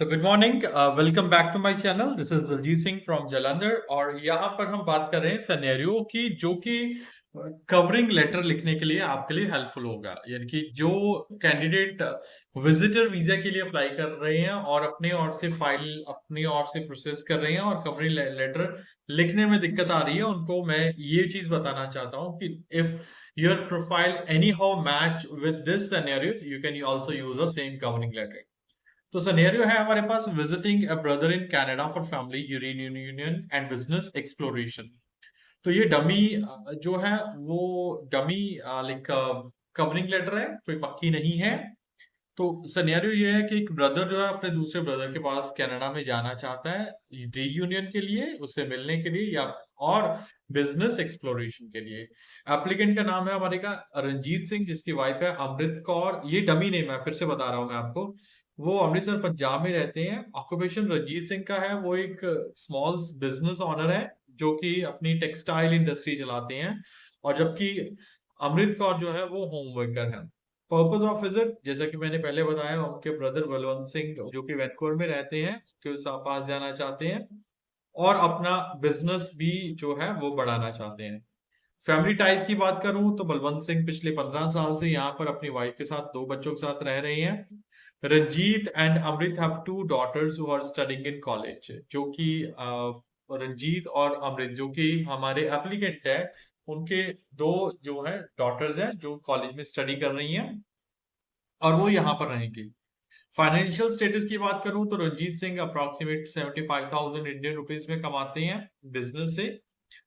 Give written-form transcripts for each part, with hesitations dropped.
So good morning, welcome back to my channel. This is Daljeet Singh from Jalandhar और यहाँ पर हम बात कर रहे हैं सिनेरियो की जो कि कवरिंग लेटर लिखने के लिए आपके लिए हेल्पफुल होगा। यानी कि जो कैंडिडेट विजिटर वीजा के लिए अप्लाई कर रहे हैं और अपने ओर से फाइल अपनी ओर से प्रोसेस कर रहे हैं और कवरिंग लेटर लिखने में दिक्कत आ रही है, उनको मैं ये चीज बताना चाहता हूँ कि if your profile any how match with this scenario you can also use a same covering letter. तो सिनेरियो है हमारे पास visiting a brother in Canada for family union and business exploration. तो ये डमी जो है वो डमी लाइक कवरिंग लेटर है, कोई पक्की नहीं है। तो सिनेरियो ये है कि एक ब्रदर जो है अपने दूसरे ब्रदर के पास कनाडा में जाना चाहता है रीयूनियन के लिए, उससे मिलने के लिए या और बिजनेस एक्सप्लोरेशन के लिए। एप्लीकेंट का नाम है हमारे का रंजीत सिंह, जिसकी वाइफ है अमृत कौर। ये डमी नेम है, फिर से बता रहा हूं मैं आपको। वो अमृतसर पंजाब में रहते हैं। ऑक्यूपेशन रंजीत सिंह का है, वो एक स्मॉल बिजनेस ओनर है जो कि अपनी टेक्सटाइल इंडस्ट्री चलाते हैं। और जबकि अमृत कौर जो है वो होम वर्कर है। पर्पस ऑफ विजिट, जैसा कि मैंने पहले बताया, उनके ब्रदर बलवंत सिंह जो कि वैनकूवर में रहते हैं के पास जाना चाहते हैं और अपना बिजनेस भी जो है वो बढ़ाना चाहते हैं। फैमिली टाइज की बात करूं तो बलवंत सिंह पिछले 15 साल से यहाँ पर अपनी वाइफ के साथ दो बच्चों के साथ रह रहे हैं। Ranjit and Amrit have two daughters who are studying in college, जो कि रंजीत और अमृत जो कि हमारे एप्लीकेंट है, उनके दो जो है डॉटर्स हैं जो कॉलेज में स्टडी कर रही हैं और वो यहाँ पर रहेंगे। फाइनेंशियल स्टेटस की बात करूं तो Ranjit Singh approximate 75,000 Indian rupees में कमाते हैं बिजनेस से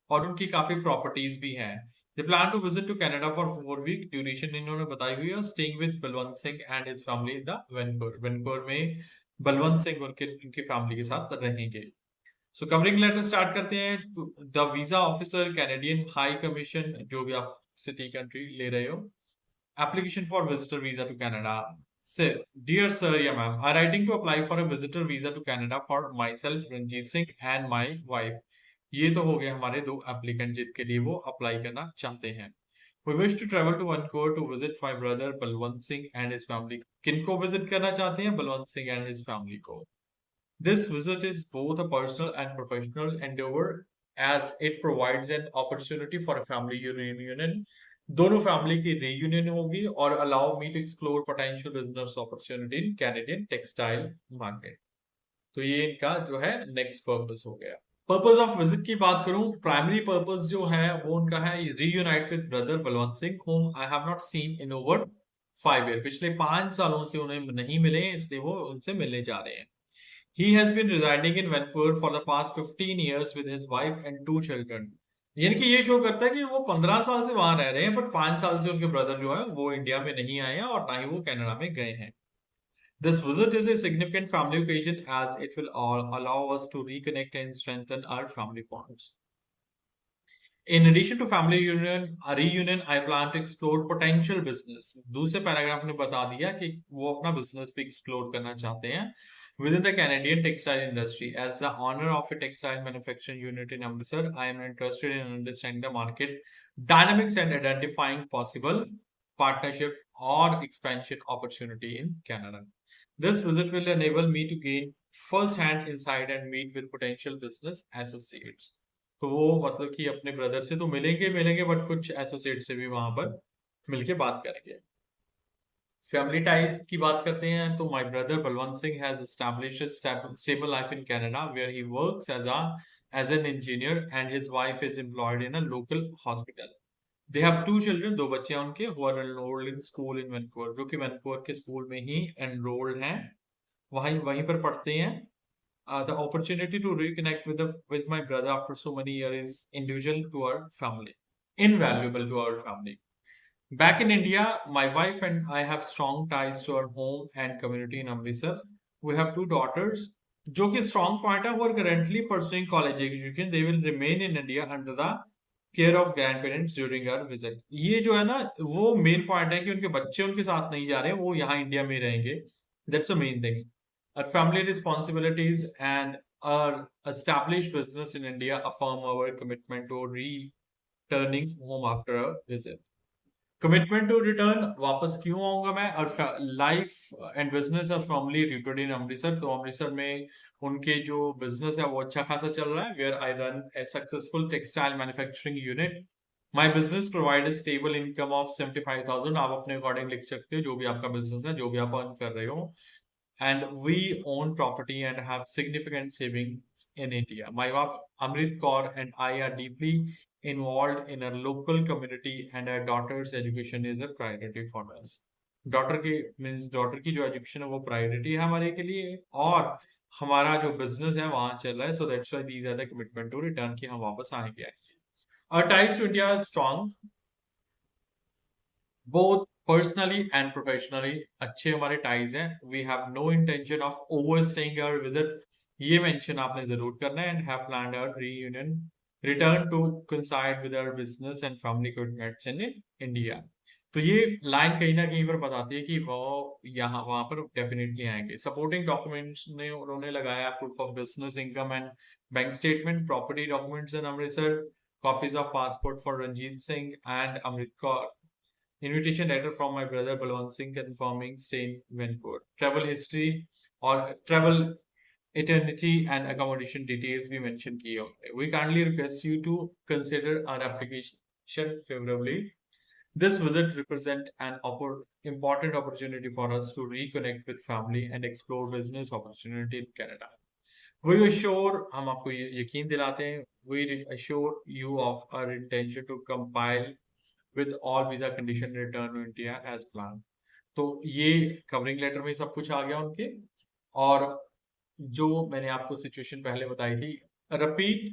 और उनकी काफी प्रॉपर्टीज भी हैं। They plan to visit to Canada for 4 week, duration इन्होंने बताई हुई है, staying with Balwant Singh and his family in the Vancouver. Vancouver में बलवंत सिंह उनके उनकी फैमिली के साथ रहेंगे। सो कवरिंग लेटर स्टार्ट करते हैं। The visa officer Canadian high commission, जो भी आप सिटी कंट्री ले रहे हो। Application for visitor visa to Canada. Sir, dear sir, yeah ma'am, I'm writing to apply for a visitor visa to Canada for myself, Ranjit Singh, and my wife. ये तो हो गए हमारे दो एप्लीकेंट जिनके लिए वो अप्लाई करना चाहते हैं। We wish to travel to Vancouver to visit my brother Balwant Singh and his family. किनको विजिट करना चाहते हैं? Balwant Singh and his family को। This visit is both a personal and professional endeavor as it provides an opportunity for a family reunion. दोनों family की reunion होगी और allow me to explore potential business opportunity in Canadian textile market. तो ये इनका जो है next purpose हो गया। पर्पस ऑफ विजिट की बात करूं, प्राइमरी पर्पस जो है वो उनका है reunite with brother Balwant Singh whom I have not seen in over 5 years। पिछले 5 सालों से उन्हें नहीं मिले हैं, इसलिए वो उनसे मिलने जा रहे हैं। He has been residing in Vancouver for the past 15 years with his wife and 2 children। यानी कि ये शो करता है कि वो 15 साल से वहां रह रहे हैं, बट 5 साल से उनके ब्रदर जो है वो इंडिया में नहीं आए हैं और ना ही वो कनाडा में गए हैं। This visit is a significant family occasion as it will allow us to reconnect and strengthen our family bonds. In addition to family reunion, I plan to explore potential business। दूसरे paragraph में बता दिया कि वो अपना business भी explore करना चाहते हैं within the Canadian textile industry। As the owner of a textile manufacturing unit in Amritsar, I am interested in understanding the market dynamics and identifying possible partnership or expansion opportunity in Canada। This visit will enable me to gain first-hand insight and meet with potential business associates। तो वो मतलब कि अपने brother से तो मिलेंगे मिलेंगे but कुछ एसोसिएट से भी वहां पर मिलके बात करेंगे। फैमिली टाइज की बात करते हैं तो my brother Balwant Singh has established a stable life in Canada where he works as an engineer and his wife is employed in a local hospital। They have 2 children, दो बच्चे हैं उनके, who are enrolled in school in Vancouver, जो कि Vancouver के school में ही enrolled हैं, वहीं वहीं पर पढ़ते हैं। The opportunity to reconnect with my brother after so many years is individual to our family, invaluable to our family। Back in India, my wife and I have strong ties to our home and community in Amritsar। We have 2 daughters, जो कि strong point है, who are currently pursuing college education। They will remain in India under the care of grandparents during our visit। ये जो है ना वो main point है कि उनके बच्चे उनके साथ नहीं जा रहे, वो यहाँ इंडिया में रहेंगे। That's the main thing। Our family responsibilities and our established business in India affirm our commitment to returning home after a visit। Commitment to return, वापस क्यों आऊंगा मैं, और life and business are firmly rooted in Amritsar. तो अमृतसर में उनके जो business है वो अच्छा खासा चल रहा है, where I run a successful textile manufacturing unit. My business provide stable income of 75,000। आप अपने अकॉर्डिंग लिख सकते हो, जो भी आपका बिजनेस है, जो भी आप अर्न कर रहे हो। And we own property and have significant savings in India. My wife Amrit Kaur and I are deeply involved in our local community, and our daughter's education is a priority for us. Daughter की means daughter की जो education है वो priority है हमारे के लिए, और हमारा जो बिजनेस है वहां चल रहा है। So that's why these are the commitment to return की हम वापस आएंगे। Our ties to India is strong, both personally and professionally। अच्छे हमारे टाइज हैं। We have no intention of overstaying our visit, ये मेंशन आपने जरूर करना है। And have planned our reunion return to coincide with our business and family commitments in India। तो ये लाइन कहीं ना कहीं पर बताती है कि वो यहाँ वहां पर डेफिनेटली आएंगे। सपोर्टिंग डॉक्यूमेंट्स में उन्होंने लगाया proof of business income and bank statement, property documents in Amritsar, copies of passport for Ranjit Singh and Amrit Kaur, invitation letter from my brother Balwant Singh confirming stay in Vancouver, travel history or travel eternity and accommodation details we mentioned here. We kindly request you to consider our application favorably. This visit represents an important opportunity for us to reconnect with family and explore business opportunity in Canada. We assure, हम आपको ये यकीन दिलाते हैं, we assure you of our intention to compile with all visa condition return to India as planned। तो ये covering letter में सब कुछ आ गया उनके। और जो मैंने आपको सिचुएशन पहले बताई थी, रिपीट,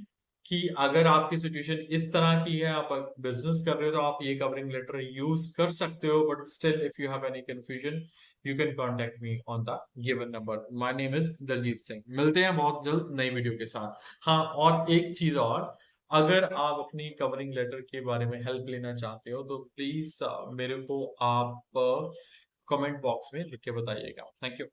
कि अगर आपकी सिचुएशन इस तरह की है, आप बिजनेस कर रहे हो, तो आप ये कवरिंग लेटर यूज कर सकते हो। But still if you have any confusion, you can contact me on the given number. My name is Daljeet Singh. मिलते हैं बहुत जल्द नई वीडियो के साथ। हाँ, और एक चीज और, अगर आप अपनी कवरिंग लेटर के बारे में हेल्प लेना चाहते हो तो प्लीज मेरे को आप कमेंट बॉक्स में लिख के बताइएगा। Thank you.